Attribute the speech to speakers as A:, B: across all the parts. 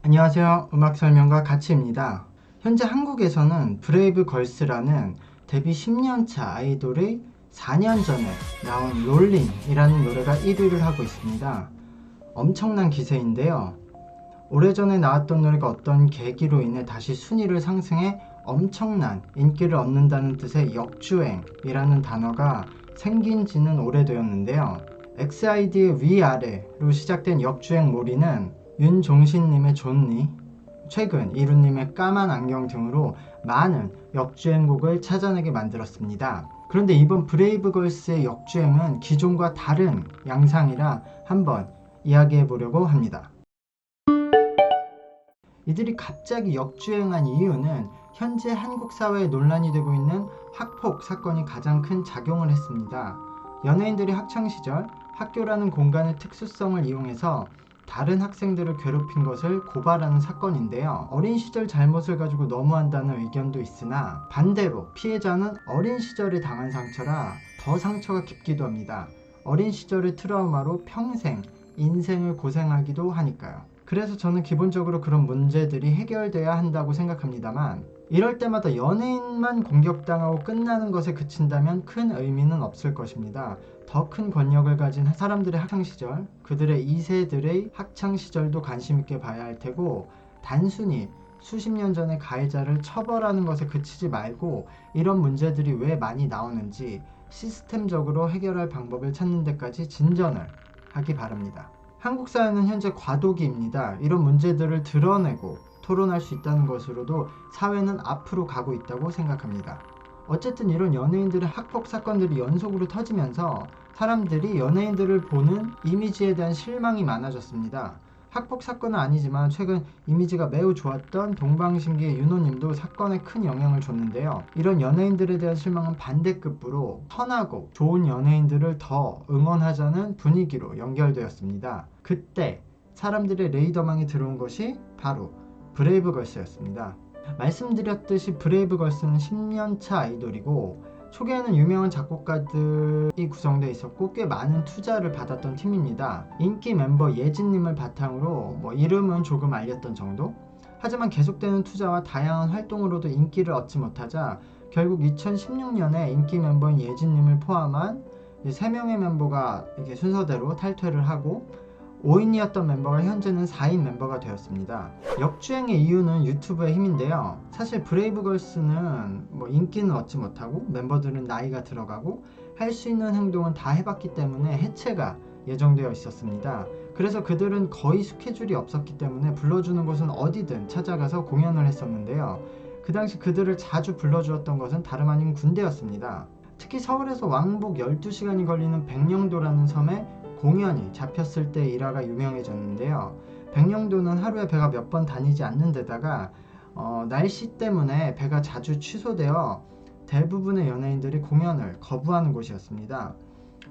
A: 안녕하세요. 음악 설명가 가치입니다. 현재 한국에서는 브레이브 걸스라는 데뷔 10년차 아이돌의 4년 전에 나온 롤린이라는 노래가 1위를 하고 있습니다. 엄청난 기세인데요. 오래전에 나왔던 노래가 어떤 계기로 인해 다시 순위를 상승해 엄청난 인기를 얻는다는 뜻의 역주행이라는 단어가 생긴 지는 오래되었는데요. XID의 위아래로 시작된 역주행몰이는 윤종신님의 존니, 최근 이루님의 까만 안경 등으로 많은 역주행곡을 찾아내게 만들었습니다. 그런데 이번 브레이브걸스의 역주행은 기존과 다른 양상이라 한번 이야기해 보려고 합니다. 이들이 갑자기 역주행한 이유는 현재 한국 사회에 논란이 되고 있는 학폭 사건이 가장 큰 작용을 했습니다. 연예인들이 학창시절 학교라는 공간의 특수성을 이용해서 다른 학생들을 괴롭힌 것을 고발하는 사건인데요. 어린 시절 잘못을 가지고 너무한다는 의견도 있으나 반대로 피해자는 어린 시절에 당한 상처라 더 상처가 깊기도 합니다. 어린 시절의 트라우마로 평생 인생을 고생하기도 하니까요. 그래서 저는 기본적으로 그런 문제들이 해결돼야 한다고 생각합니다만, 이럴 때마다 연예인만 공격당하고 끝나는 것에 그친다면 큰 의미는 없을 것입니다. 더 큰 권력을 가진 사람들의 학창시절, 그들의 2세들의 학창시절도 관심있게 봐야 할 테고, 단순히 수십 년 전의 가해자를 처벌하는 것에 그치지 말고 이런 문제들이 왜 많이 나오는지 시스템적으로 해결할 방법을 찾는 데까지 진전을 하기 바랍니다. 한국 사회는 현재 과도기입니다. 이런 문제들을 드러내고 토론할 수 있다는 것으로도 사회는 앞으로 가고 있다고 생각합니다. 어쨌든 이런 연예인들의 학폭 사건들이 연속으로 터지면서 사람들이 연예인들을 보는 이미지에 대한 실망이 많아졌습니다. 학폭 사건은 아니지만 최근 이미지가 매우 좋았던 동방신기의 윤호님도 사건에 큰 영향을 줬는데요. 이런 연예인들에 대한 실망은 반대급부로 선하고 좋은 연예인들을 더 응원하자는 분위기로 연결되었습니다. 그때 사람들의 레이더망에 들어온 것이 바로 브레이브걸스였습니다. 말씀드렸듯이 브레이브걸스는 10년차 아이돌이고 초기에는 유명한 작곡가들이 구성되어 있었고 꽤 많은 투자를 받았던 팀입니다. 인기 멤버 예진님을 바탕으로 이름은 조금 알렸던 정도? 하지만 계속되는 투자와 다양한 활동으로도 인기를 얻지 못하자 결국 2016년에 인기 멤버인 예진님을 포함한 3명의 멤버가 이렇게 순서대로 탈퇴를 하고 5인이었던 멤버가 현재는 4인 멤버가 되었습니다. 역주행의 이유는 유튜브의 힘인데요. 사실 브레이브걸스는 인기는 얻지 못하고 멤버들은 나이가 들어가고 할 수 있는 행동은 다 해봤기 때문에 해체가 예정되어 있었습니다. 그래서 그들은 거의 스케줄이 없었기 때문에 불러주는 곳은 어디든 찾아가서 공연을 했었는데요. 그 당시 그들을 자주 불러주었던 것은 다름 아닌 군대였습니다. 특히 서울에서 왕복 12시간이 걸리는 백령도라는 섬에 공연이 잡혔을 때 일화가 유명해졌는데요. 백령도는 하루에 배가 몇 번 다니지 않는 데다가 날씨 때문에 배가 자주 취소되어 대부분의 연예인들이 공연을 거부하는 곳이었습니다.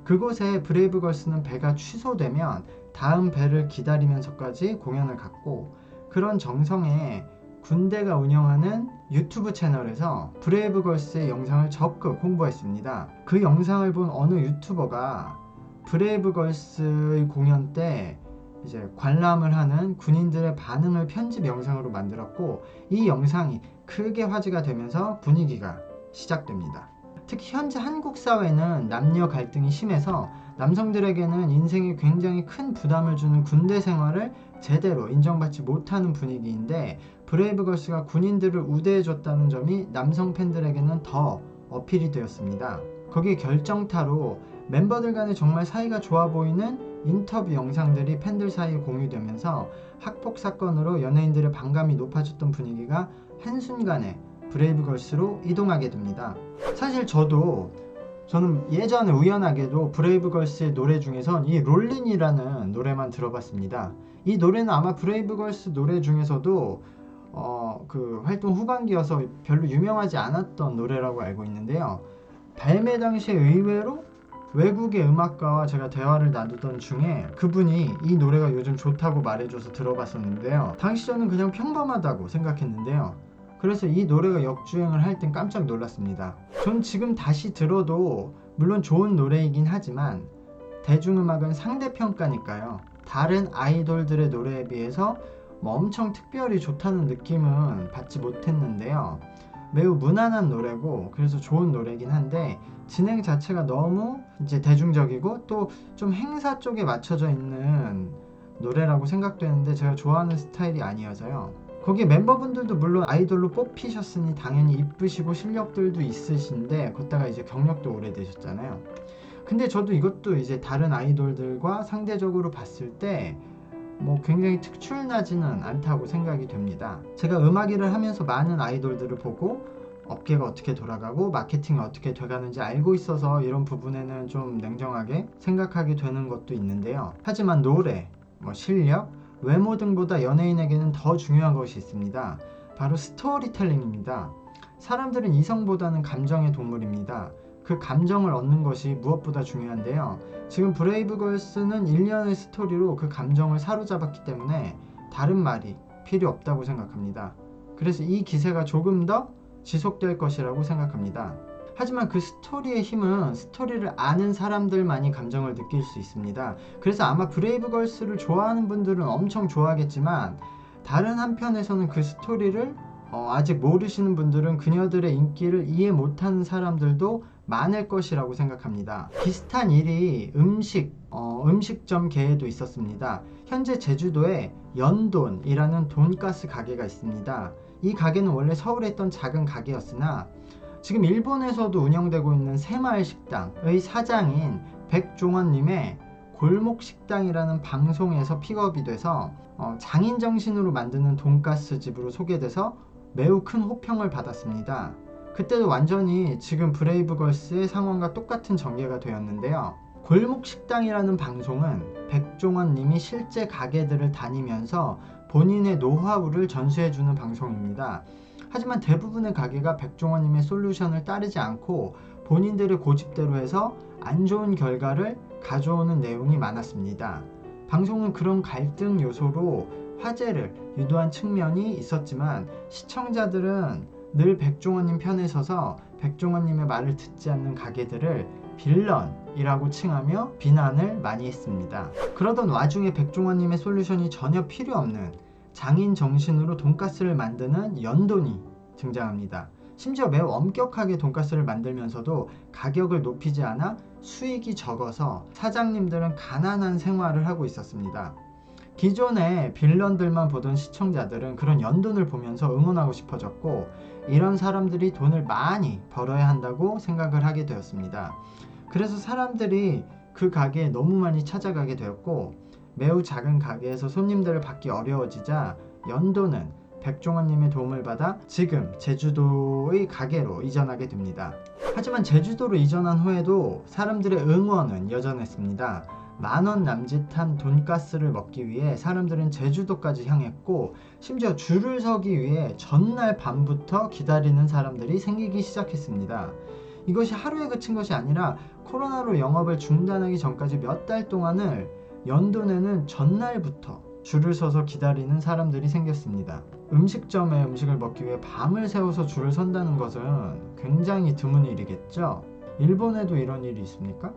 A: 그곳에 브레이브걸스는 배가 취소되면 다음 배를 기다리면서까지 공연을 갔고, 그런 정성에 군대가 운영하는 유튜브 채널에서 브레이브걸스의 영상을 적극 홍보했습니다. 그 영상을 본 어느 유튜버가 브레이브걸스의 공연 때 이제 관람을 하는 군인들의 반응을 편집 영상으로 만들었고, 이 영상이 크게 화제가 되면서 분위기가 시작됩니다. 특히 현재 한국 사회는 남녀 갈등이 심해서 남성들에게는 인생에 굉장히 큰 부담을 주는 군대 생활을 제대로 인정받지 못하는 분위기인데, 브레이브걸스가 군인들을 우대해줬다는 점이 남성 팬들에게는 더 어필이 되었습니다. 거기에 결정타로 멤버들 간에 정말 사이가 좋아 보이는 인터뷰 영상들이 팬들 사이에 공유되면서 학폭 사건으로 연예인들의 반감이 높아졌던 분위기가 한순간에 브레이브걸스로 이동하게 됩니다. 사실 저는 예전에 우연하게도 브레이브걸스의 노래 중에선 이 롤린이라는 노래만 들어봤습니다. 이 노래는 아마 브레이브걸스 노래 중에서도 그 활동 후반기여서 별로 유명하지 않았던 노래라고 알고 있는데요. 발매 당시에 의외로 외국의 음악가와 제가 대화를 나누던 중에 그분이 이 노래가 요즘 좋다고 말해줘서 들어봤었는데요. 당시 저는 그냥 평범하다고 생각했는데요. 그래서 이 노래가 역주행을 할 땐 깜짝 놀랐습니다. 전 지금 다시 들어도 물론 좋은 노래이긴 하지만 대중음악은 상대평가니까요. 다른 아이돌들의 노래에 비해서 뭐 엄청 특별히 좋다는 느낌은 받지 못했는데요. 매우 무난한 노래고 그래서 좋은 노래긴 한데 진행 자체가 너무 이제 대중적이고 또 좀 행사 쪽에 맞춰져 있는 노래라고 생각되는데 제가 좋아하는 스타일이 아니어서요. 거기 멤버분들도 물론 아이돌로 뽑히셨으니 당연히 이쁘시고 실력들도 있으신데 거기다가 이제 경력도 오래되셨잖아요. 근데 저도 이것도 이제 다른 아이돌들과 상대적으로 봤을 때 뭐 굉장히 특출나지는 않다고 생각이 됩니다. 제가 음악 일을 하면서 많은 아이돌들을 보고 업계가 어떻게 돌아가고 마케팅이 어떻게 돼가는지 알고 있어서 이런 부분에는 좀 냉정하게 생각하게 되는 것도 있는데요. 하지만 노래, 뭐 실력, 외모 등보다 연예인에게는 더 중요한 것이 있습니다. 바로 스토리텔링입니다. 사람들은 이성보다는 감정의 동물입니다. 그 감정을 얻는 것이 무엇보다 중요한데요. 지금 브레이브걸스는 1년의 스토리로 그 감정을 사로잡았기 때문에 다른 말이 필요 없다고 생각합니다. 그래서 이 기세가 조금 더 지속될 것이라고 생각합니다. 하지만 그 스토리의 힘은 스토리를 아는 사람들만이 감정을 느낄 수 있습니다. 그래서 아마 브레이브걸스를 좋아하는 분들은 엄청 좋아하겠지만 다른 한편에서는 그 스토리를 아직 모르시는 분들은 그녀들의 인기를 이해 못하는 사람들도 많을 것이라고 생각합니다. 비슷한 일이 음식점계에도 있었습니다. 현재 제주도에 연돈이라는 돈가스 가게가 있습니다. 이 가게는 원래 서울에 있던 작은 가게였으나 지금 일본에서도 운영되고 있는 새마을 식당의 사장인 백종원님의 골목식당이라는 방송에서 픽업이 돼서 장인 정신으로 만드는 돈가스 집으로 소개돼서 매우 큰 호평을 받았습니다. 그때도 완전히 지금 브레이브걸스의 상황과 똑같은 전개가 되었는데요. 골목식당이라는 방송은 백종원 님이 실제 가게들을 다니면서 본인의 노하우를 전수해주는 방송입니다. 하지만 대부분의 가게가 백종원 님의 솔루션을 따르지 않고 본인들의 고집대로 해서 안 좋은 결과를 가져오는 내용이 많았습니다. 방송은 그런 갈등 요소로 화제를 유도한 측면이 있었지만 시청자들은 늘 백종원님 편에 서서 백종원님의 말을 듣지 않는 가게들을 빌런이라고 칭하며 비난을 많이 했습니다. 그러던 와중에 백종원님의 솔루션이 전혀 필요 없는 장인 정신으로 돈가스를 만드는 연돈이 등장합니다. 심지어 매우 엄격하게 돈가스를 만들면서도 가격을 높이지 않아 수익이 적어서 사장님들은 가난한 생활을 하고 있었습니다. 기존에 빌런들만 보던 시청자들은 그런 연돈을 보면서 응원하고 싶어졌고 이런 사람들이 돈을 많이 벌어야 한다고 생각을 하게 되었습니다. 그래서 사람들이 그 가게에 너무 많이 찾아가게 되었고 매우 작은 가게에서 손님들을 받기 어려워지자 연돈은 백종원님의 도움을 받아 지금 제주도의 가게로 이전하게 됩니다. 하지만 제주도로 이전한 후에도 사람들의 응원은 여전했습니다. 만원 남짓한 돈가스를 먹기 위해 사람들은 제주도까지 향했고 심지어 줄을 서기 위해 전날 밤부터 기다리는 사람들이 생기기 시작했습니다. 이것이 하루에 그친 것이 아니라 코로나로 영업을 중단하기 전까지 몇 달 동안을 연돈에는 전날부터 줄을 서서 기다리는 사람들이 생겼습니다. 음식점에 음식을 먹기 위해 밤을 새워서 줄을 선다는 것은 굉장히 드문 일이겠죠? 일본에도 이런 일이 있습니까?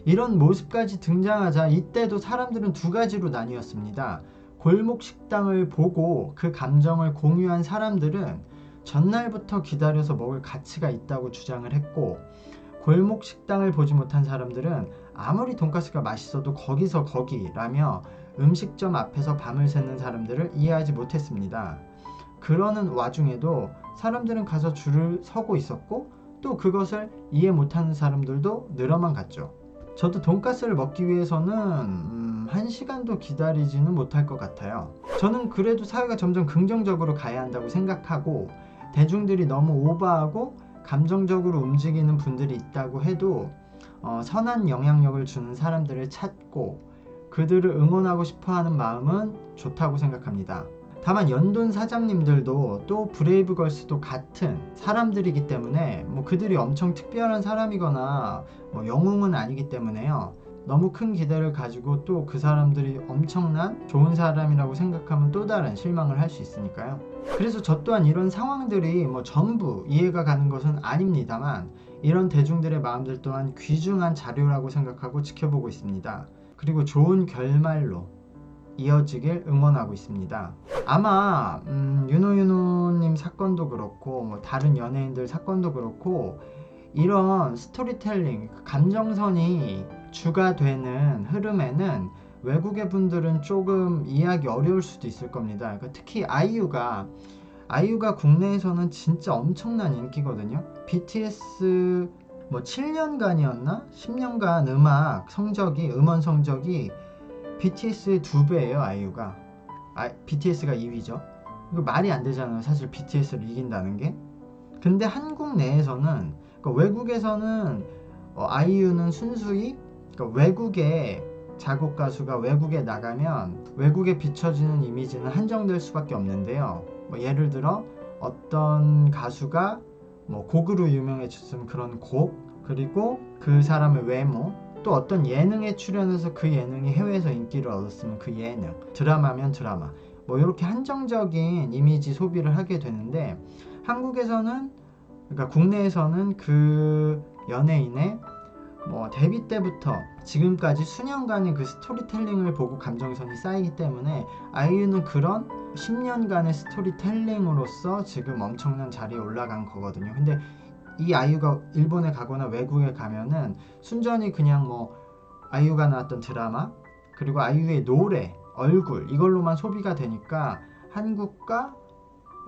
A: 이런 모습까지 등장하자 이때도 사람들은 두 가지로 나뉘었습니다. 골목 식당을 보고 그 감정을 공유한 사람들은 전날부터 기다려서 먹을 가치가 있다고 주장을 했고 골목 식당을 보지 못한 사람들은 아무리 돈가스가 맛있어도 거기서 거기라며 음식점 앞에서 밤을 새는 사람들을 이해하지 못했습니다. 그러는 와중에도 사람들은 가서 줄을 서고 있었고 또 그것을 이해 못하는 사람들도 늘어만 갔죠. 저도 돈가스를 먹기 위해서는 1시간도 기다리지는 못할 것 같아요. 저는 그래도 사회가 점점 긍정적으로 가야 한다고 생각하고 대중들이 너무 오버하고 감정적으로 움직이는 분들이 있다고 해도 선한 영향력을 주는 사람들을 찾고 그들을 응원하고 싶어하는 마음은 좋다고 생각합니다. 다만 연돈 사장님들도 또 브레이브걸스도 같은 사람들이기 때문에 그들이 엄청 특별한 사람이거나 영웅은 아니기 때문에요. 너무 큰 기대를 가지고 또 그 사람들이 엄청난 좋은 사람이라고 생각하면 또 다른 실망을 할 수 있으니까요. 그래서 저 또한 이런 상황들이 전부 이해가 가는 것은 아닙니다만 이런 대중들의 마음들 또한 귀중한 자료라고 생각하고 지켜보고 있습니다. 그리고 좋은 결말로 이어지길 응원하고 있습니다. 아마 윤호윤호님 사건도 그렇고 뭐 다른 연예인들 사건도 그렇고 이런 스토리텔링, 감정선이 주가 되는 흐름에는 외국의 분들은 조금 이해하기 어려울 수도 있을 겁니다. 그러니까 특히 아이유가 국내에서는 진짜 엄청난 인기거든요. BTS 뭐 7년간이었나? 10년간 음원 성적이 BTS의 2배예요, 아이유가. BTS가 2위죠. 이거 말이 안 되잖아요, 사실 BTS를 이긴다는 게. 근데 한국 내에서는, 그러니까 외국에서는 아이유는 순수히, 그러니까 외국의 자국 가수가 외국에 나가면 외국에 비춰지는 이미지는 한정될 수밖에 없는데요. 뭐 예를 들어 어떤 가수가 뭐 곡으로 유명해졌으면 그런 곡, 그리고 그 사람의 외모, 또 어떤 예능에 출연해서 그 예능이 해외에서 인기를 얻었으면 그 예능, 드라마면 드라마, 뭐 이렇게 한정적인 이미지 소비를 하게 되는데, 한국에서는, 그러니까 국내에서는 그 연예인의 뭐 데뷔 때부터 지금까지 수년간의 그 스토리텔링을 보고 감정선이 쌓이기 때문에 아이유는 그런 10년간의 스토리텔링으로서 지금 엄청난 자리에 올라간 거거든요. 근데 이 아이유가 일본에 가거나 외국에 가면은 순전히 그냥 뭐 아이유가 나왔던 드라마, 그리고 아이유의 노래, 얼굴, 이걸로만 소비가 되니까 한국과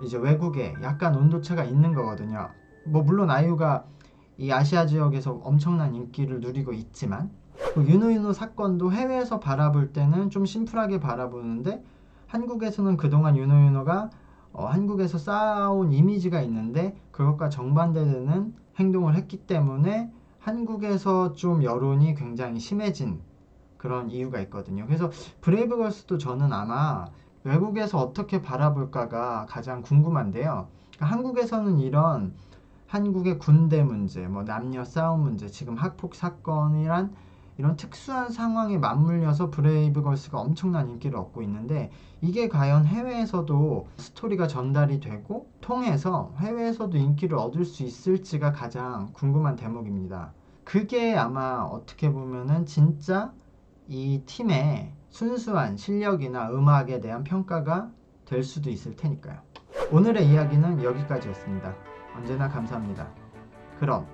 A: 이제 외국에 약간 온도차가 있는 거거든요. 뭐 물론 아이유가 이 아시아 지역에서 엄청난 인기를 누리고 있지만, 그 윤호윤호 사건도 해외에서 바라볼 때는 좀 심플하게 바라보는데, 한국에서는 그동안 윤호윤호가 한국에서 쌓아온 이미지가 있는데 그것과 정반대되는 행동을 했기 때문에 한국에서 좀 여론이 굉장히 심해진 그런 이유가 있거든요. 그래서 브레이브걸스도 저는 아마 외국에서 어떻게 바라볼까가 가장 궁금한데요. 그러니까 한국에서는 이런 한국의 군대 문제, 뭐 남녀 싸움 문제, 지금 학폭 사건이란 이런 특수한 상황에 맞물려서 브레이브걸스가 엄청난 인기를 얻고 있는데, 이게 과연 해외에서도 스토리가 전달이 되고 통해서 해외에서도 인기를 얻을 수 있을지가 가장 궁금한 대목입니다. 그게 아마 어떻게 보면은 진짜 이 팀의 순수한 실력이나 음악에 대한 평가가 될 수도 있을 테니까요. 오늘의 이야기는 여기까지였습니다. 언제나 감사합니다. 그럼